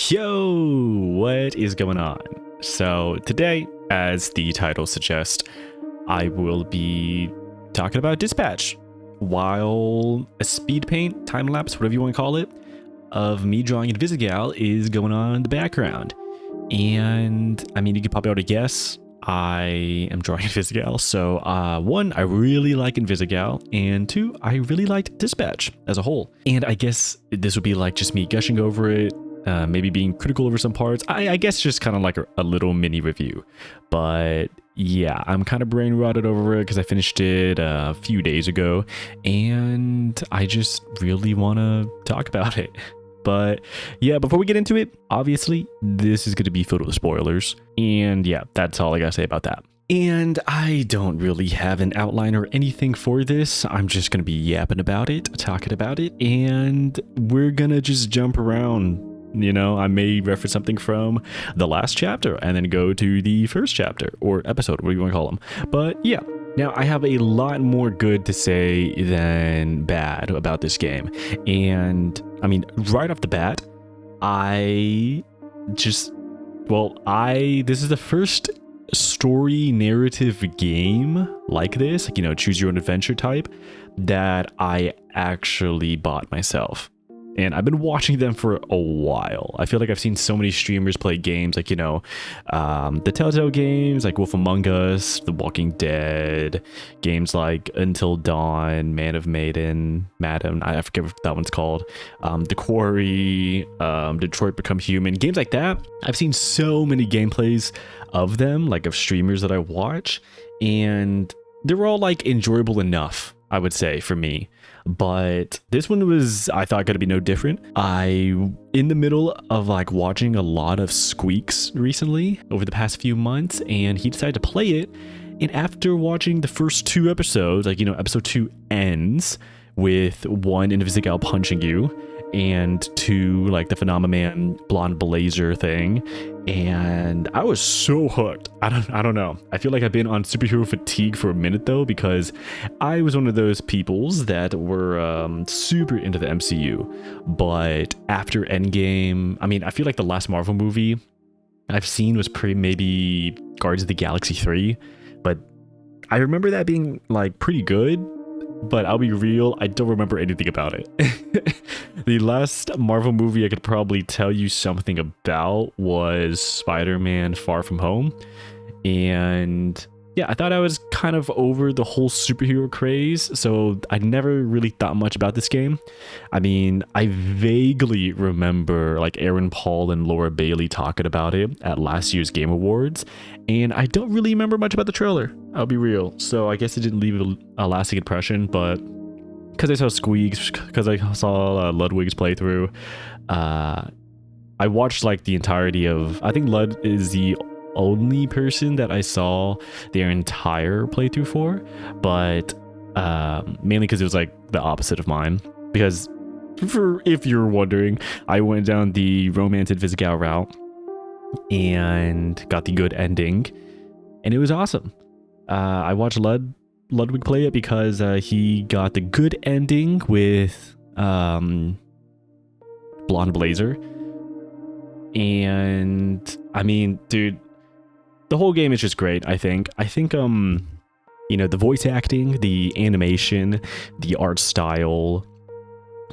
Yo, what is going on? So today, as the title suggests, I will be talking about Dispatch while a speed paint, time lapse, whatever you want to call it, of me drawing Invisigal is going on in the background. And I mean, you could probably already guess I am drawing Invisigal. So one, I really like Invisigal, and two, I really liked Dispatch as a whole. And I guess this would be like just me gushing over it, maybe being critical over some parts. I guess just kind of like a little mini review. But yeah, I'm kind of brain rotted over it because I finished it a few days ago, and I just really want to talk about it. But yeah, before we get into it, obviously, this is going to be filled with spoilers. And yeah, that's all I got to say about that. And I don't really have an outline or anything for this. I'm just going to be yapping about it, talking about it, and we're going to just jump around. You know, I may reference something from the last chapter and then go to the first chapter or episode, what do you want to call them. But yeah, now I have a lot more good to say than bad about this game. And I mean, right off the bat, this is the first story narrative game like this, like, you know, choose your own adventure type, that I actually bought myself. And I've been watching them for a while. I feel like I've seen so many streamers play games like, you know, the Telltale games like Wolf Among Us, The Walking Dead, games like Until Dawn, Man of Maiden, Madam, I forget what that one's called, The Quarry, Detroit Become Human, games like that. I've seen so many gameplays of them, like of streamers that I watch, and they're all like enjoyable enough, I would say, for me. But this one was, I thought, gonna be no different. In the middle of like watching a lot of Squeaks recently over the past few months, and he decided to play it. And after watching the first two episodes, like, you know, episode 2 ends with one Invisigal punching you, and two, like the Phenomenon blonde blazer thing, and I was so hooked. I don't know. I feel like I've been on superhero fatigue for a minute though, because I was one of those peoples that were super into the MCU, but after Endgame, I mean, I feel like the last Marvel movie I've seen was maybe Guardians of the Galaxy 3, but I remember that being like pretty good. But I'll be real, I don't remember anything about it. The last Marvel movie I could probably tell you something about was Spider-Man Far From Home. And yeah, I thought I was kind of over the whole superhero craze, so I never really thought much about this game. I mean, I vaguely remember like Aaron Paul and Laura Bailey talking about it at last year's Game Awards, and I don't really remember much about the trailer, I'll be real. So I guess it didn't leave a lasting impression, but because I saw Squeaks, because I saw Ludwig's playthrough, I watched like the entirety of, I think Lud is the only person that I saw their entire playthrough for, but mainly because it was like the opposite of mine. Because if you're wondering, I went down the romance Invisigal route and got the good ending, and it was awesome. I watched Ludwig play it because he got the good ending with blonde blazer, and I mean, dude, the whole game is just great. I think you know, the voice acting, the animation, the art style,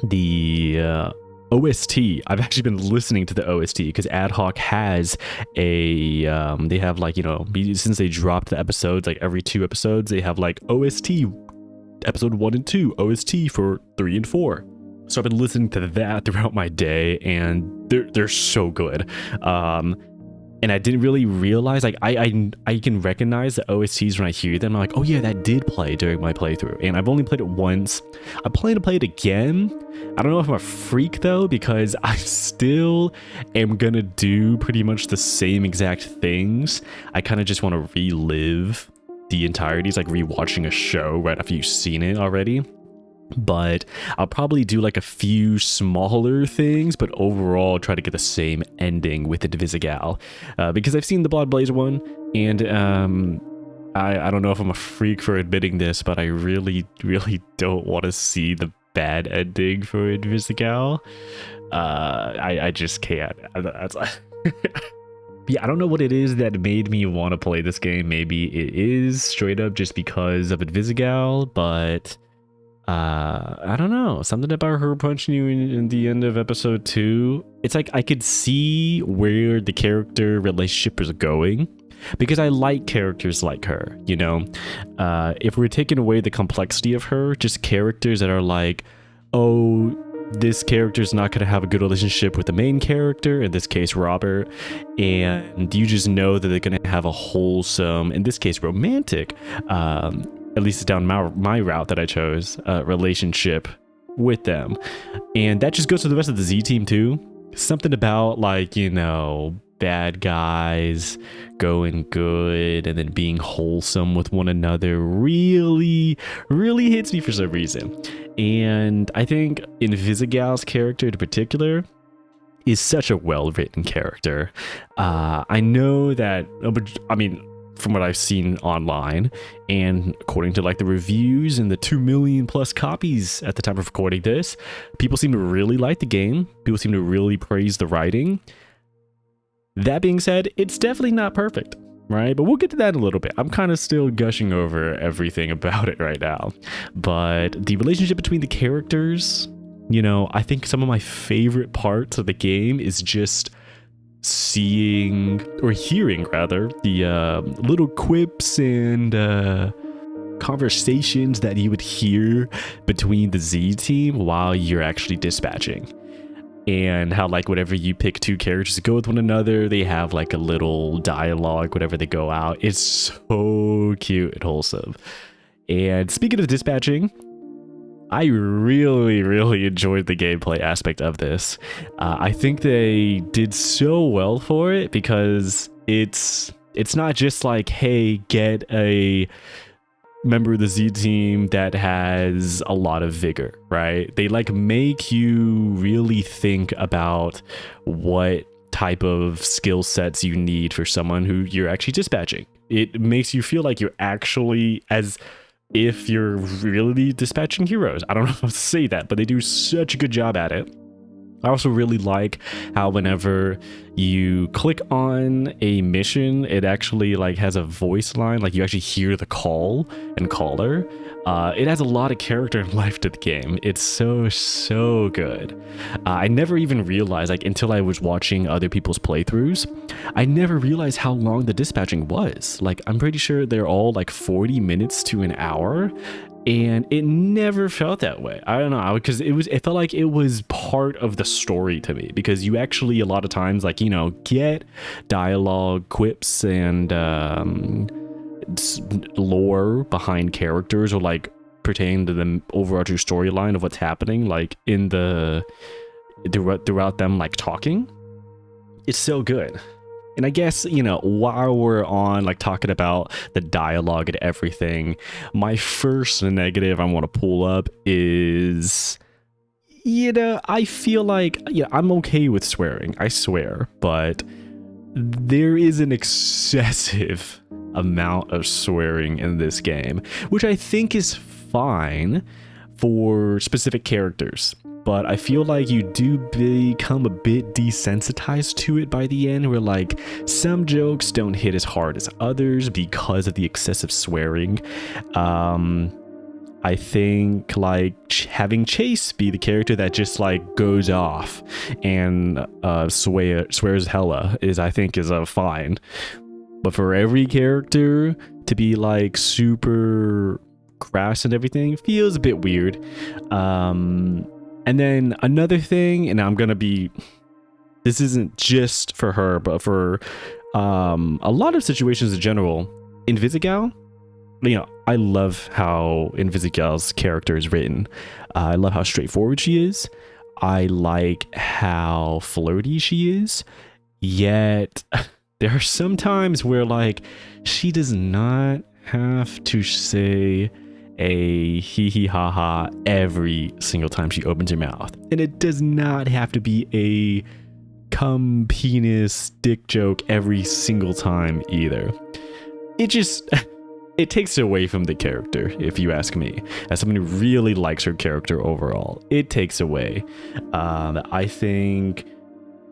the OST. I've actually been listening to the OST because Ad Hoc has a they have, like, you know, since they dropped the episodes like every 2 episodes, they have like OST episode 1 and 2, OST for 3 and 4. So I've been listening to that throughout my day, and they're so good. And I didn't really realize, like, I can recognize the OSTs when I hear them. I'm like, oh yeah, that did play during my playthrough. And I've only played it once. I plan to play it again. I don't know if I'm a freak though, because I still am gonna do pretty much the same exact things. I kind of just want to relive the entirety. It's like rewatching a show right after you've seen it already. But I'll probably do like a few smaller things, but overall try to get the same ending with the Invisigal, because I've seen the Blood Blazer one, and I don't know if I'm a freak for admitting this, but I really don't want to see the bad ending for Invisigal. I just can't. That's yeah, I don't know what it is that made me want to play this game. Maybe it is straight up just because of Invisigal, but I don't know. Something about her punching you in the end of episode 2. It's like I could see where the character relationship is going because I like characters like her, you know? If we're taking away the complexity of her, just characters that are like, oh, this character is not going to have a good relationship with the main character, in this case Robert, and you just know that they're going to have a wholesome, in this case romantic, at least down my route that I chose, relationship with them. And that just goes to the rest of the Z team too. Something about, like, you know, bad guys going good and then being wholesome with one another really hits me for some reason. And I think Invisigal's character in particular is such a well-written character. I know that, I mean, from what I've seen online and according to like the reviews and the 2 million plus copies at the time of recording this, people seem to really like the game. People seem to really praise the writing. That being said, it's definitely not perfect, right? But we'll get to that in a little bit. I'm kind of still gushing over everything about it right now. But the relationship between the characters, you know, I think some of my favorite parts of the game is just seeing, or hearing rather, the little quips and conversations that you would hear between the Z team while you're actually dispatching. And how, like, whenever you pick two characters to go with one another, they have like a little dialogue whenever they go out. It's so cute and wholesome. And speaking of dispatching, I really enjoyed the gameplay aspect of this. I think they did so well for it because it's not just like, hey, get a member of the Z team that has a lot of vigor, right? They like make you really think about what type of skill sets you need for someone who you're actually dispatching. It makes you feel like you're actually, as if you're really dispatching heroes. I don't know how to say that, but they do such a good job at it. I also really like how whenever you click on a mission, it actually like has a voice line, like you actually hear the call and caller. It adds a lot of character and life to the game. It's so good. I never even realized, like, until I was watching other people's playthroughs, I never realized how long the dispatching was. Like, I'm pretty sure they're all like 40 minutes to an hour. And it never felt that way. I don't know, because it felt like it was part of the story to me, because you actually a lot of times, like, you know, get dialogue, quips, and lore behind characters, or like pertaining to the overarching storyline of what's happening, like in the throughout them like talking. It's so good. And I guess, you know, while we're on like talking about the dialogue and everything, my first negative I want to pull up is, you know, I feel like, yeah, I'm okay with swearing, I swear, but there is an excessive amount of swearing in this game, which I think is fine for specific characters. But I feel like you do become a bit desensitized to it by the end, where like some jokes don't hit as hard as others because of the excessive swearing. I think like having Chase be the character that just like goes off and swears hella is, I think, is a fine. But for every character to be like super crass and everything feels a bit weird. And then another thing, and I'm going to be, this isn't just for her, but for a lot of situations in general, Invisigal, you know, I love how Invisigal's character is written. I love how straightforward she is. I like how flirty she is. Yet, there are some times where, like, she does not have to say a hee hee ha ha every single time she opens her mouth, and it does not have to be a cum penis dick joke every single time either. It just it takes away from the character, if you ask me. As someone who really likes her character overall, it takes away. I think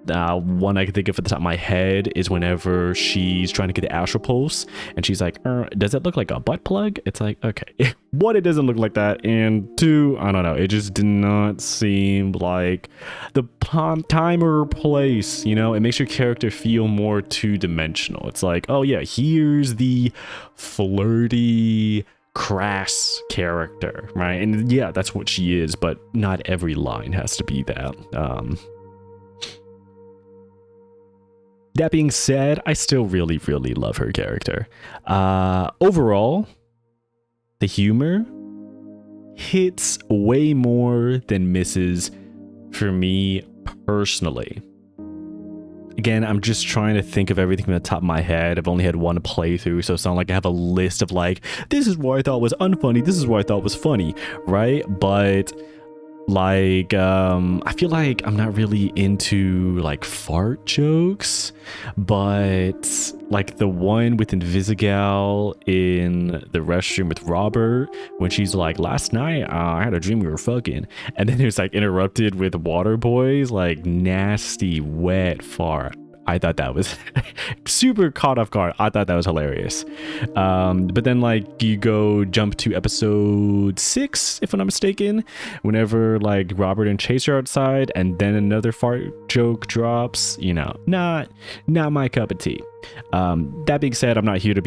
one I can think of at the top of my head is whenever she's trying to get the astral pulse and she's like, does it look like a butt plug? It's like, okay, one, it doesn't look like that, and two, I don't know, it just did not seem like the time or place, you know. It makes your character feel more two-dimensional. It's like, oh yeah, here's the flirty, crass character, right? And yeah, that's what she is, but not every line has to be that. That being said, I still really, really love her character. Overall, the humor hits way more than misses for me personally. Again, I'm just trying to think of everything from the top of my head. I've only had one playthrough, so it's not like I have a list of like, this is what I thought was unfunny, this is what I thought was funny, right? But like, I feel like I'm not really into like fart jokes, but like the one with Invisigal in the restroom with Robert, when she's like, last night I had a dream we were fucking, and then it was like interrupted with Water Boy's like nasty wet fart. I thought that was super caught off guard. I thought that was hilarious. But then like you jump to episode 6, if I'm not mistaken, whenever like Robert and Chase are outside and then another fart joke drops, you know, not my cup of tea. That being said, I'm not here to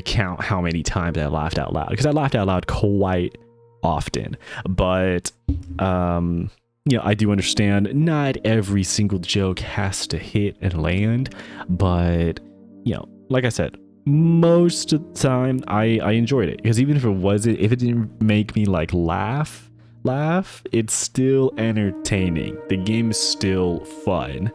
count how many times I laughed out loud, because I laughed out loud quite often, but you know, I do understand not every single joke has to hit and land, but you know, like I said, most of the time I enjoyed it, because even if it didn't make me like laugh, it's still entertaining. The game is still fun.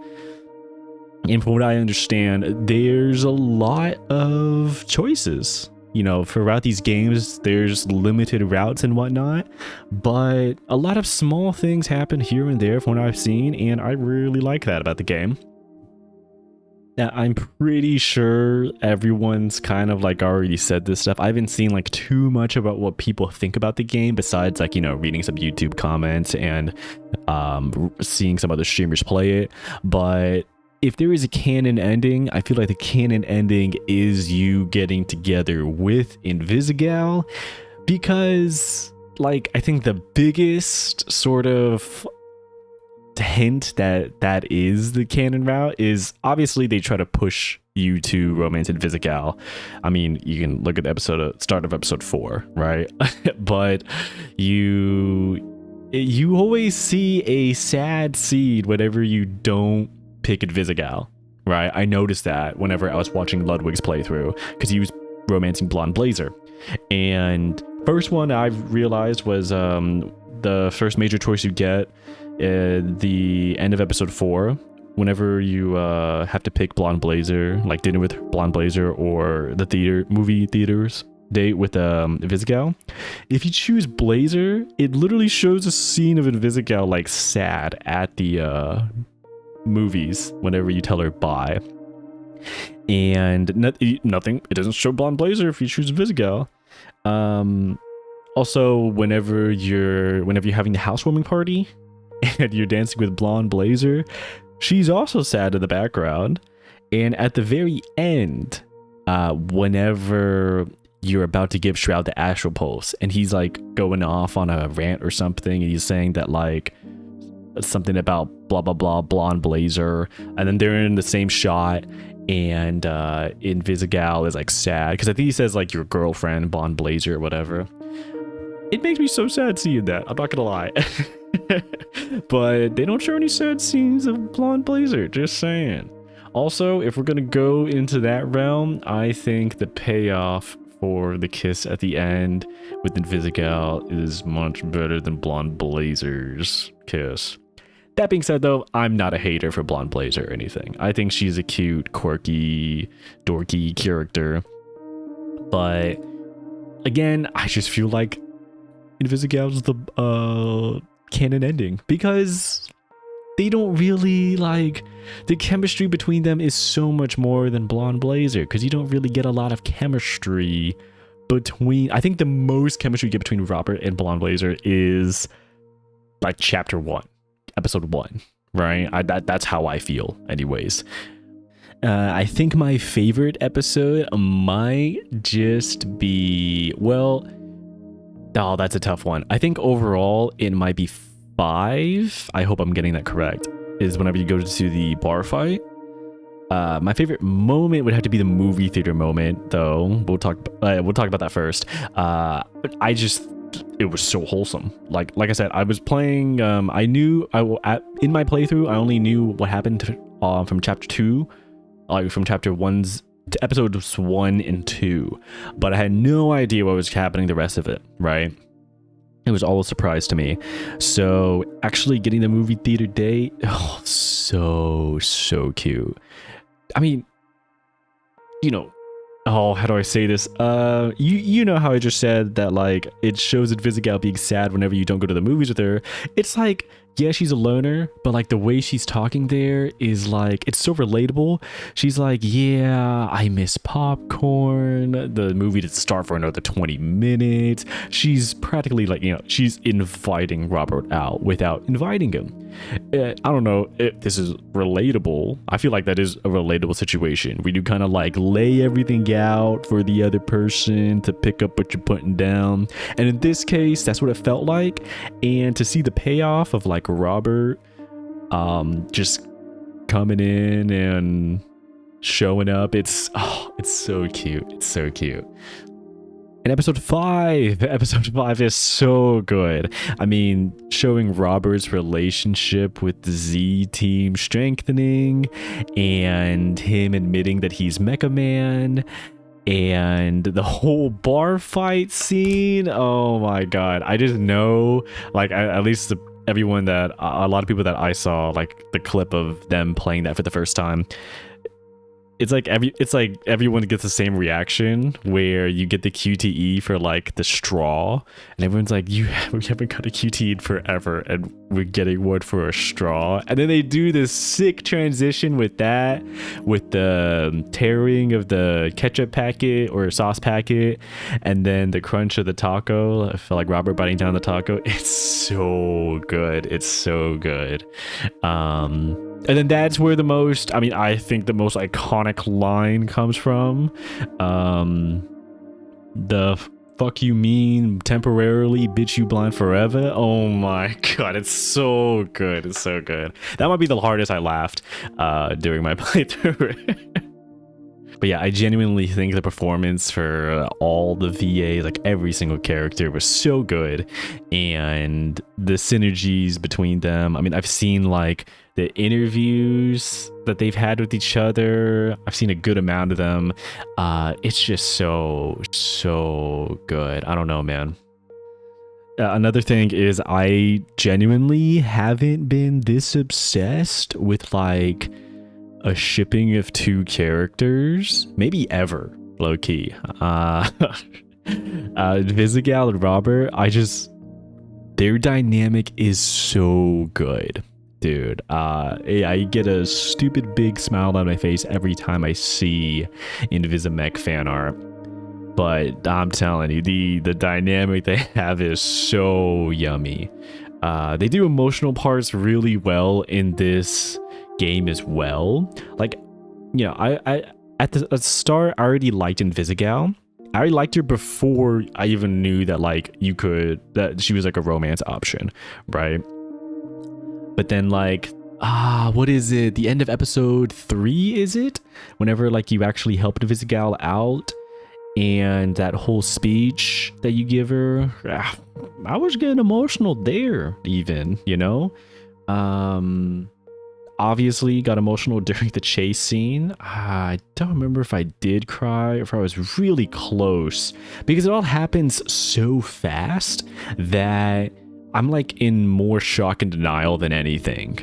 And from what I understand, there's a lot of choices. You know, throughout these games, there's limited routes and whatnot, but a lot of small things happen here and there from what I've seen, and I really like that about the game. Now, I'm pretty sure everyone's kind of like already said this stuff. I haven't seen like too much about what people think about the game besides like, you know, reading some YouTube comments and seeing some other streamers play it, but if there is a canon ending, I feel like the canon ending is you getting together with Invisigal, because like I think the biggest sort of hint that is the canon route is obviously they try to push you to romance Invisigal. I mean, you can look at the start of episode 4, right? But you always see a sad seed whenever you don't pick Invisigal, right? I noticed that whenever I was watching Ludwig's playthrough, because he was romancing Blonde Blazer. And first one I've realized was the first major choice you get at the end of episode 4, whenever you have to pick Blonde Blazer, like dinner with Blonde Blazer or the movie theaters date with Invisigal. If you choose Blazer, it literally shows a scene of Invisigal like sad at the movies whenever you tell her bye, and nothing, it doesn't show Blonde Blazer if you choose Invisigal. Also, whenever you're having the housewarming party and you're dancing with Blonde Blazer, she's also sad in the background. And at the very end, whenever you're about to give Shroud the astral pulse and he's like going off on a rant or something, and he's saying that like something about blah blah blah Blonde Blazer, and then they're in the same shot, and Invisigal is like sad because I think he says like your girlfriend Blonde Blazer or whatever. It makes me so sad seeing that, I'm not gonna lie. But they don't show any sad scenes of Blonde Blazer, just saying. Also, if we're gonna go into that realm, I think the payoff for the kiss at the end with Invisigal is much better than Blonde Blazer's kiss. That being said, though, I'm not a hater for Blonde Blazer or anything. I think she's a cute, quirky, dorky character. But again, I just feel like Invisigal's the canon ending, because they don't really like, the chemistry between them is so much more than Blonde Blazer, because you don't really get a lot of chemistry between. I think the most chemistry you get between Robert and Blonde Blazer is like chapter 1, episode 1, right? That's how I feel anyways. I think my favorite episode might just be, well, oh, that's a tough one. I think overall it might be 5. I hope I'm getting that correct. Is whenever you go to the bar fight. My favorite moment would have to be the movie theater moment, though. We'll talk about that first. But it was so wholesome. Like I said, I was playing. I knew in my playthrough, I only knew what happened from chapter 2, from chapter 1's to episodes 1 and 2, but I had no idea what was happening the rest of it. Right. It was all a surprise to me. So actually getting the movie theater date, oh, so cute. I mean, oh, how do I say this? You know how I just said that, like, it shows Invisigal being sad whenever you don't go to the movies with her. It's like, yeah, she's a loner, but like the way she's talking there is like, it's so relatable. She's like, yeah, I miss popcorn. The movie didn't start for another 20 minutes. She's practically like, she's inviting Robert out without inviting him. I don't know if this is relatable. I feel like that is a relatable situation where you kind of like lay everything out for the other person to pick up what you're putting down. And in this case, that's what it felt like. And to see the payoff of like Robert just coming in and showing up, it's so cute. It's so cute. And episode 5 is so good. I mean, showing Robert's relationship with the Z team strengthening, and him admitting that he's Mecha Man, and the whole bar fight scene. Oh my god. I just know, like, at least everyone that, a lot of people that I saw, like the clip of them playing that for the first time, it's like everyone gets the same reaction, where you get the QTE for like the straw, and everyone's like, we haven't got a QTE in forever, and we're getting one for a straw. And then they do this sick transition with that, with the tearing of the ketchup packet or sauce packet, and then the crunch of the taco. I feel like Robert biting down the taco. It's so good. It's so good. And then that's where I think the most iconic line comes from. The fuck you mean temporarily, bitch you blind forever. Oh my god, it's so good. It's so good. That might be the hardest I laughed during my playthrough. But yeah, I genuinely think the performance for all the VA, like every single character, was so good. And the synergies between them. I mean, I've seen like the interviews that they've had with each other. I've seen a good amount of them. It's just so good. I don't know, man. Another thing is, I genuinely haven't been this obsessed with like a shipping of 2 characters, maybe ever, low-key. Invisigal and Robert, their dynamic is so good, dude. I get a stupid big smile on my face every time I see Invisimech fan art. But I'm telling you, the dynamic they have is so yummy. They do emotional parts really well in this game as well. Like, I at the start I already liked Invisigal. I already liked her before I even knew that like that she was like a romance option, right? But then like, what is it? The end of episode 3, is it? Whenever like you actually helped Invisigal out, and that whole speech that you give her, I was getting emotional there even, Obviously got emotional during the chase scene. I don't remember if I did cry or if I was really close, because it all happens so fast that I'm like in more shock and denial than anything,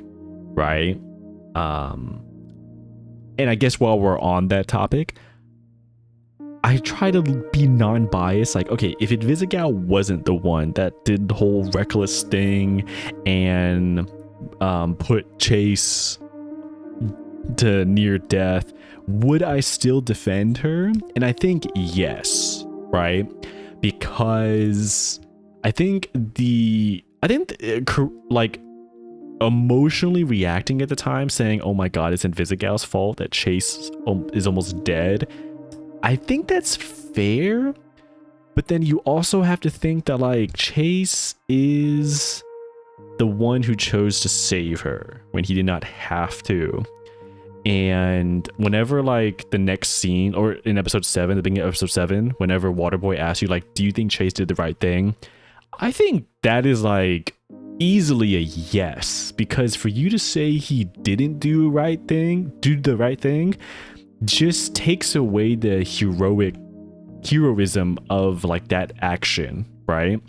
right? And I guess while we're on that topic, I try to be non-biased. Like, okay, if Invisigal wasn't the one that did the whole reckless thing and put Chase to near death, would I still defend her? And I think yes, right? Because I think like emotionally reacting at the time, saying, "Oh my God, it's Invisigal's fault that Chase is almost dead." I think that's fair, but then you also have to think that like Chase is the one who chose to save her when he did not have to. And whenever like the next scene, or in episode 7, the beginning of episode 7, whenever Waterboy asks you like, do you think Chase did the right thing? I think that is like easily a yes, because for you to say he didn't do the right thing just takes away the heroism of like that action, right?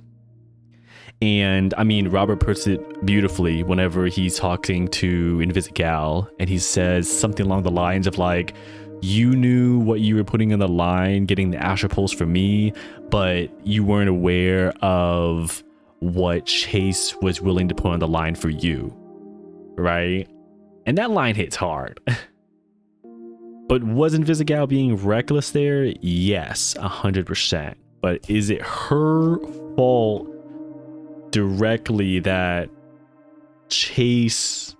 And I mean, Robert puts it beautifully whenever he's talking to Invisigal, and he says something along the lines of like, you knew what you were putting on the line, getting the Astral Pulse for me, but you weren't aware of what Chase was willing to put on the line for you, right? And that line hits hard. But was Invisigal being reckless there? Yes, 100%. But is it her fault directly that Chase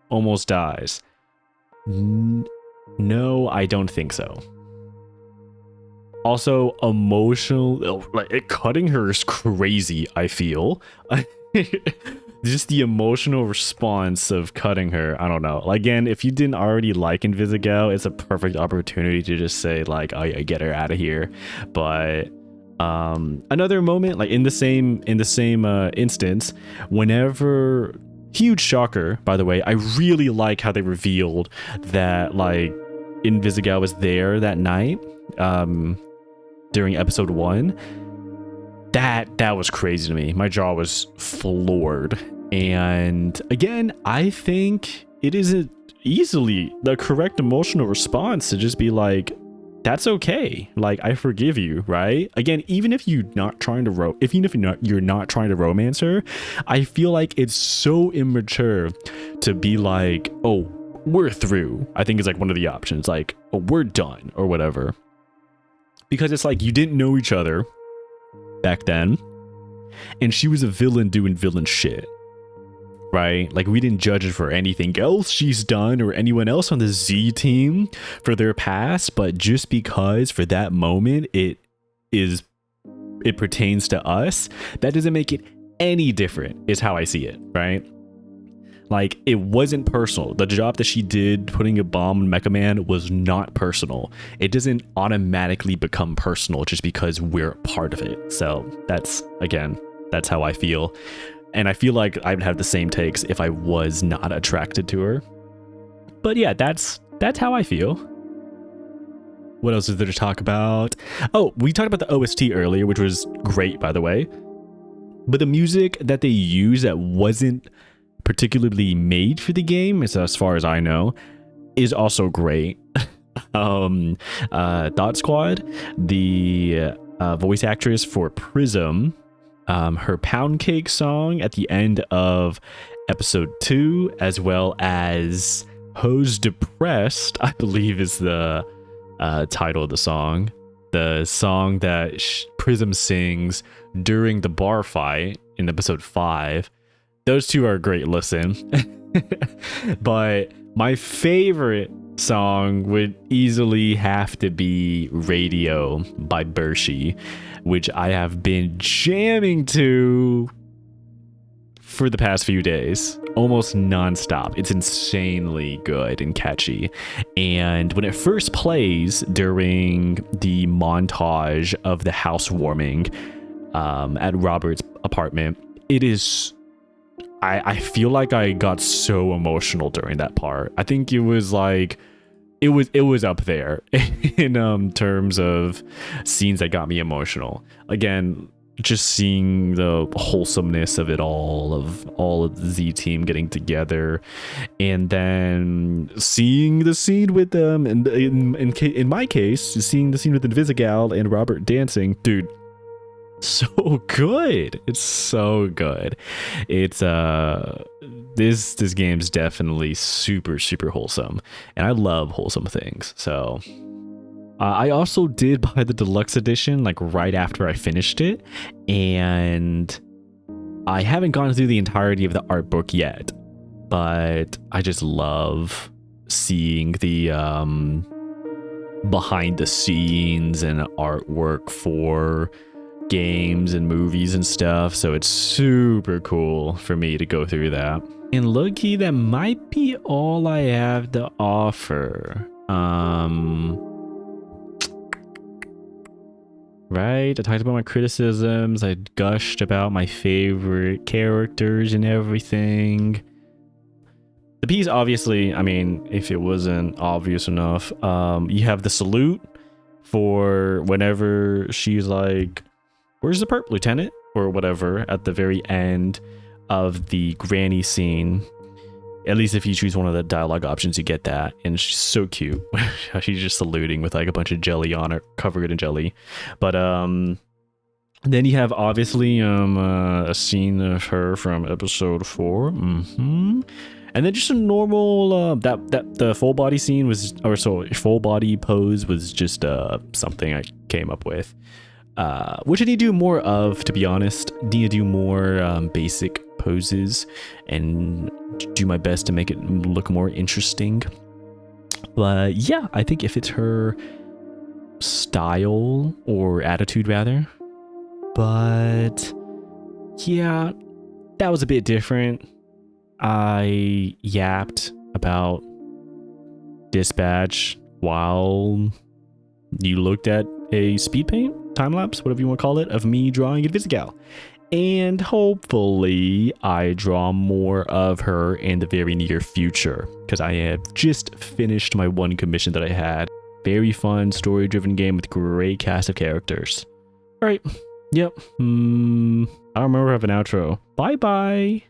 almost dies? No, I don't think so. Also, emotional, like cutting her is crazy, I feel. Just the emotional response of cutting her, I don't know. Again, if you didn't already like Invisigal, it's a perfect opportunity to just say like, oh yeah, get her out of here. But another moment, like in the same instance, whenever, huge shocker, by the way, I really like how they revealed that like Invisigal was there that night during episode 1. That was crazy to me. My jaw was floored. And again, I think it is easily the correct emotional response to just be like, that's okay. Like, I forgive you, right? Again, even if you're not trying to romance her, I feel like it's so immature to be like, oh, we're through. I think it's like one of the options, like, oh, we're done or whatever. Because it's like you didn't know each other back then, and she was a villain doing villain shit, right? Like, we didn't judge her for anything else she's done or anyone else on the Z team for their past, but just because for that moment it pertains to us, that doesn't make it any different, is how I see it, right? Like, it wasn't personal. The job that she did putting a bomb on Mecha Man was not personal. It doesn't automatically become personal just because we're part of it. So that's how I feel. And I feel like I would have the same takes if I was not attracted to her. But yeah, that's how I feel. What else is there to talk about? Oh, we talked about the OST earlier, which was great, by the way. But the music that they use that wasn't particularly made for the game, as far as I know, is also great. Thought Squad, the voice actress for Prism, her Pound Cake song at the end of episode 2, as well as Ho's Depressed, I believe is the title of the song that Prism sings during the bar fight in episode 5. Those two are a great listen. But my favorite song would easily have to be Radio by Bershi, which I have been jamming to for the past few days, almost nonstop. It's insanely good and catchy. And when it first plays during the montage of the housewarming at Robert's apartment, it is... I feel like I got so emotional during that part. I think it was like, it was up there in terms of scenes that got me emotional. Again, just seeing the wholesomeness of it all of the Z team getting together, and then seeing the scene with them, and in my case, seeing the scene with Invisigal and Robert dancing, dude. so good. It's so good. It's this game's definitely super wholesome, and I love wholesome things. So I also did buy the deluxe edition like right after I finished it, and I haven't gone through the entirety of the art book yet, but I just love seeing the behind the scenes and artwork for games and movies and stuff, so it's super cool for me to go through that. And low-key, that might be all I have to offer. Right, I talked about my criticisms, I gushed about my favorite characters and everything. The piece, obviously, I mean, if it wasn't obvious enough, you have the salute for whenever she's like, where's the perp, Lieutenant? Or whatever, at the very end of the granny scene. At least if you choose one of the dialogue options, you get that. And she's so cute. She's just saluting with like a bunch of jelly on her, covered in jelly. But then you have obviously a scene of her from episode 4. And then just a normal that the full body scene was, or so full body pose was just something I came up with. Which I need to do more of, to be honest. Need to do more basic poses and do my best to make it look more interesting. But yeah, I think if it's her style or attitude rather. But yeah, that was a bit different. I yapped about Dispatch while you looked at a speed paint, time lapse, whatever you want to call it, of me drawing Invisigal. And hopefully I draw more of her in the very near future, because I have just finished my one commission that I had. Very fun, story-driven game with great cast of characters. All right, yep. I don't remember if I have an outro. Bye-bye.